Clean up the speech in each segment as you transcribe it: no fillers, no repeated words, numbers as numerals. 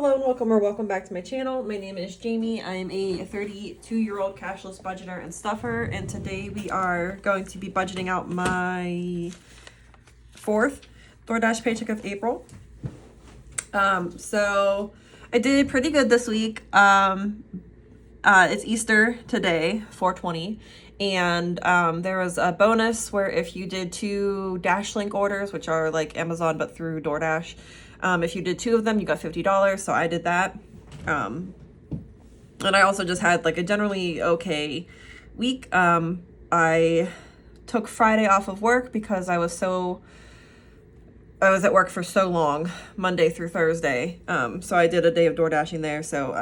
Hello and welcome back to my channel. My name is Jamie. I am a 32-year-old cashless budgeter and stuffer, and today we are going to be budgeting out my fourth DoorDash paycheck of April. So I did pretty good this week. It's Easter today, 4/20, and there was a bonus where if you did 2 DashLink orders, which are like Amazon but through DoorDash, if you did 2 of them, you got $50. So I did that. And I also just had like a generally okay week. I took Friday off of work because I was at work for so long, Monday through Thursday. So I did a day of door dashing there. So,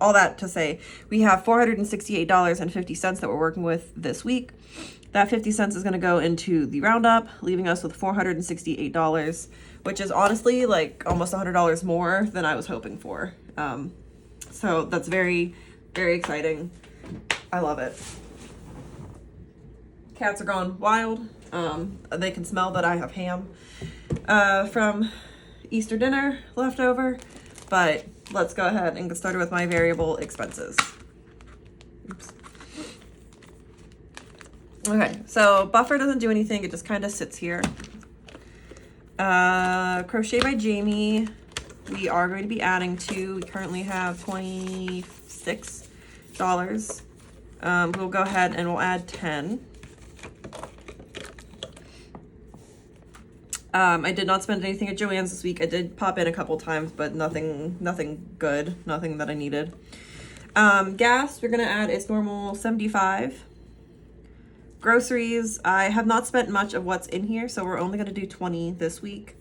all that to say, we have $468.50 that we're working with this week. That 50 cents is going to go into the roundup, leaving us with $468, which is honestly like almost $100 more than I was hoping for. So that's very, very exciting. I love it. Cats are gone wild. They can smell that I have ham from Easter dinner left over, but let's go ahead and get started with my variable expenses. Oops. Okay, so buffer doesn't do anything. It just kind of sits here. Crochet by Jamie, we are going to be adding to. We currently have $26. We'll go ahead and we'll add 10. I did not spend anything at Joann's this week. I did pop in a couple times, but nothing good, nothing that I needed. Gas, we're gonna add its normal 75. Groceries, I have not spent much of what's in here, so we're only gonna do 20 this week.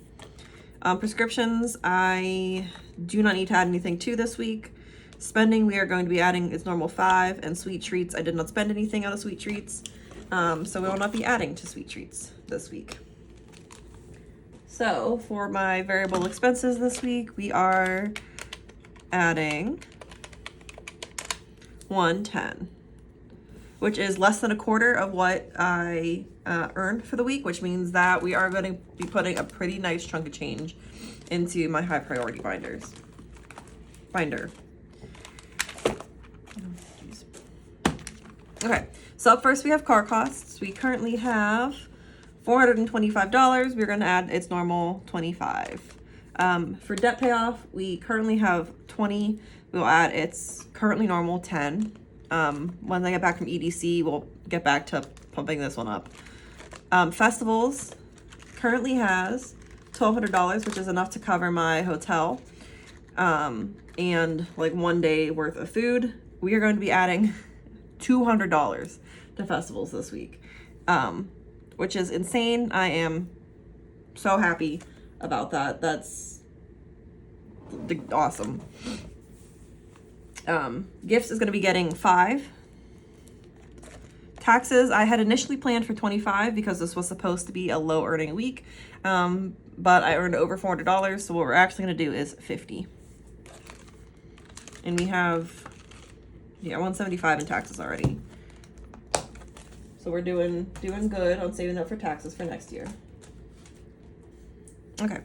Prescriptions, I do not need to add anything to this week. Spending, we are going to be adding its normal 5, and sweet treats, I did not spend anything out of sweet treats, so we will not be adding to sweet treats this week. So for my variable expenses this week, we are adding 110, which is less than a quarter of what I earned for the week, which means that we are going to be putting a pretty nice chunk of change into my high priority binder. Okay, so up first we have car costs. We currently have $425. We're going to add its normal 25. For debt payoff, we currently have 20. We'll add its currently normal 10. Once I get back from EDC, we'll get back to pumping this one up. Festivals currently has $1,200, which is enough to cover my hotel and like 1 day worth of food. We are going to be adding $200 to festivals this week, which is insane. I am so happy about that. That's awesome. Gifts is going to be getting 5. Taxes, I had initially planned for 25 because this was supposed to be a low earning week, but I earned over $400, so what we're actually going to do is 50. And we have 175 in taxes already. So we're doing good on saving up for taxes for next year. Okay,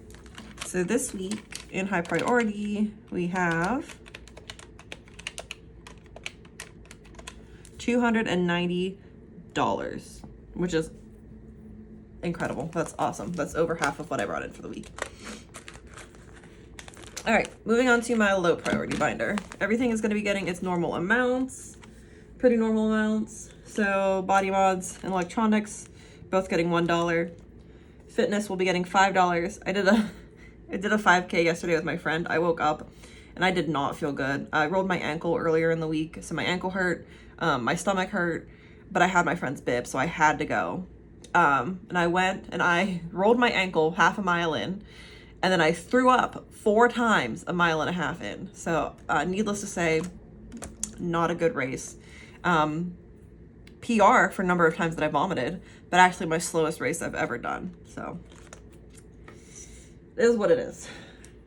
so this week in high priority, we have $290, which is incredible. That's awesome. That's over half of what I brought in for the week. All right, moving on to my low priority binder. Everything is going to be getting its normal amounts, pretty normal amounts. So Body Mods and electronics, both getting $1. Fitness will be getting $5. I did a 5K yesterday with my friend. I woke up and I did not feel good. I rolled my ankle earlier in the week, so my ankle hurt, my stomach hurt, but I had my friend's bib, so I had to go. And I went and I rolled my ankle half a mile in, and then I threw up 4 times a mile and a half in. So needless to say, not a good race. PR for a number of times that I vomited, but actually my slowest race I've ever done. So it is what it is.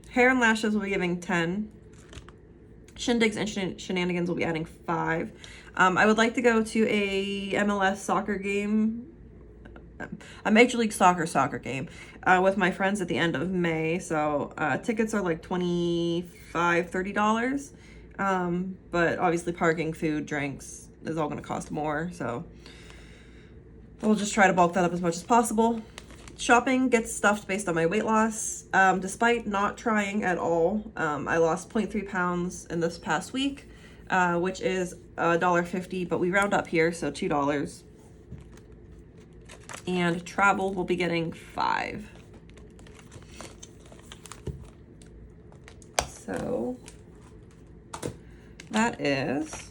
Hair and lashes will be giving 10. Shindigs and shenanigans will be adding 5. I would like to go to a MLS soccer game a Major League Soccer game with my friends at the end of May. So tickets are like $25-$30. But obviously parking, food, drinks is all going to cost more. So we'll just try to bulk that up as much as possible. Shopping gets stuffed based on my weight loss. Despite not trying at all, I lost 0.3 pounds in this past week, which is $1.50, but we round up here, so $2. And travel will be getting $5. So that is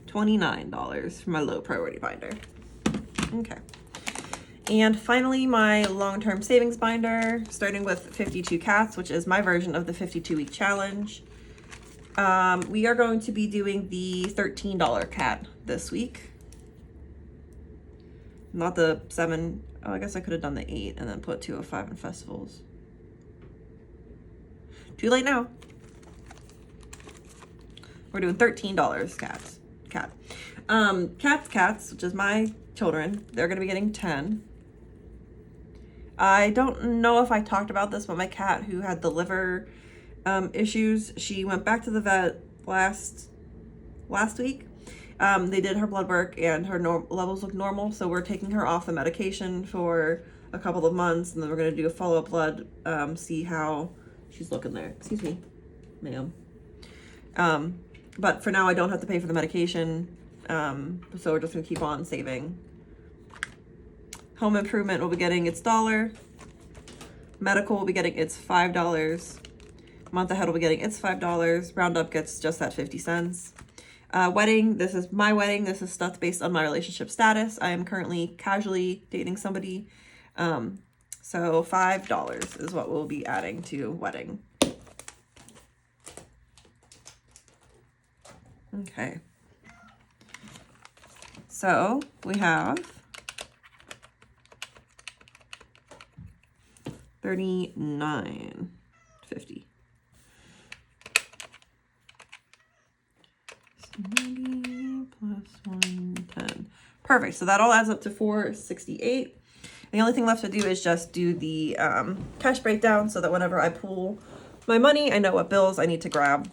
$29 for my low priority binder. Okay. And finally, my long-term savings binder, starting with 52 cats, which is my version of the 52-week challenge. We are going to be doing the $13 cat this week. Not the 7. Oh, I guess I could have done the 8 and then put 205 in festivals. Too late now. We're doing $13 cat. Cats, which is my children, they're going to be getting 10. I don't know if I talked about this, but my cat who had the liver issues, she went back to the vet last week. They did her blood work and her levels look normal, so we're taking her off the medication for a couple of months, and then we're going to do a follow-up blood, see how she's looking there. Excuse me, ma'am. But for now, I don't have to pay for the medication, so we're just going to keep on saving. Home improvement will be getting its $1. Medical will be getting its $5. Month ahead will be getting its $5. Roundup gets just that 50 cents. Wedding, this is my wedding. This is stuff based on my relationship status. I am currently casually dating somebody. So $5 is what we'll be adding to wedding. Okay. So we have $39.50. 90 plus 110. Perfect. So that all adds up to $468. The only thing left to do is just do the cash breakdown so that whenever I pull my money, I know what bills I need to grab.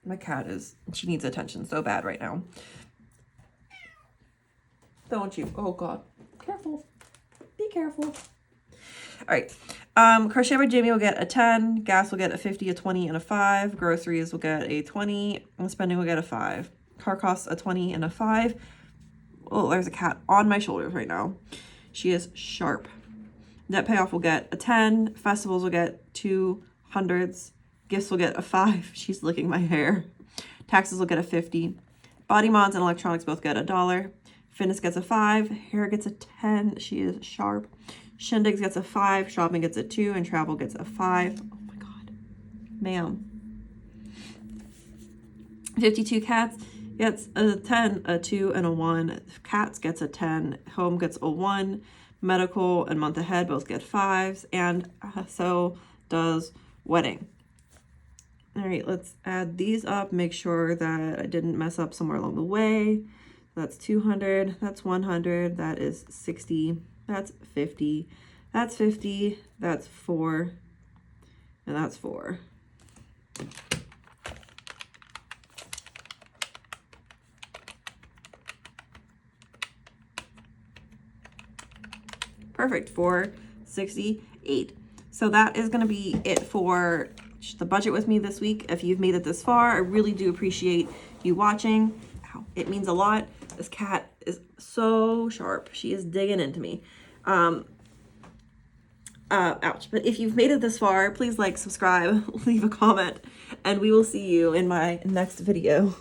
My cat she needs attention so bad right now. Don't you? Oh God. Careful. Be careful. All right. Crochet by Jamie will get a 10. Gas will get a 50, a 20, and a 5. Groceries will get a 20. And spending will get a 5. Car costs a 20 and a 5. Oh, there's a cat on my shoulders right now. She is sharp. Net payoff will get a 10. Festivals will get 200s. Gifts will get a 5. She's licking my hair. Taxes will get a 50. Body mods and electronics both get $1. Fitness gets a 5. Hair gets a 10. She is sharp. Shindigs gets a 5. Shopping gets a 2. And travel gets a 5. Oh my God. Ma'am. 52 cats gets a 10, a 2, and a 1. Cats gets a 10. Home gets a 1. Medical and month ahead both get 5s. And so does wedding. All right, let's add these up. Make sure that I didn't mess up somewhere along the way. That's 200. That's 100. That is 60. That's 50. That's 50. That's 4. And that's 4. Perfect. 468. So that is going to be it for the budget with me this week. If you've made it this far, I really do appreciate you watching. Ow, it means a lot. This cat is so sharp. She is digging into me. Ouch. But if you've made it this far, please like, subscribe, leave a comment, and we will see you in my next video.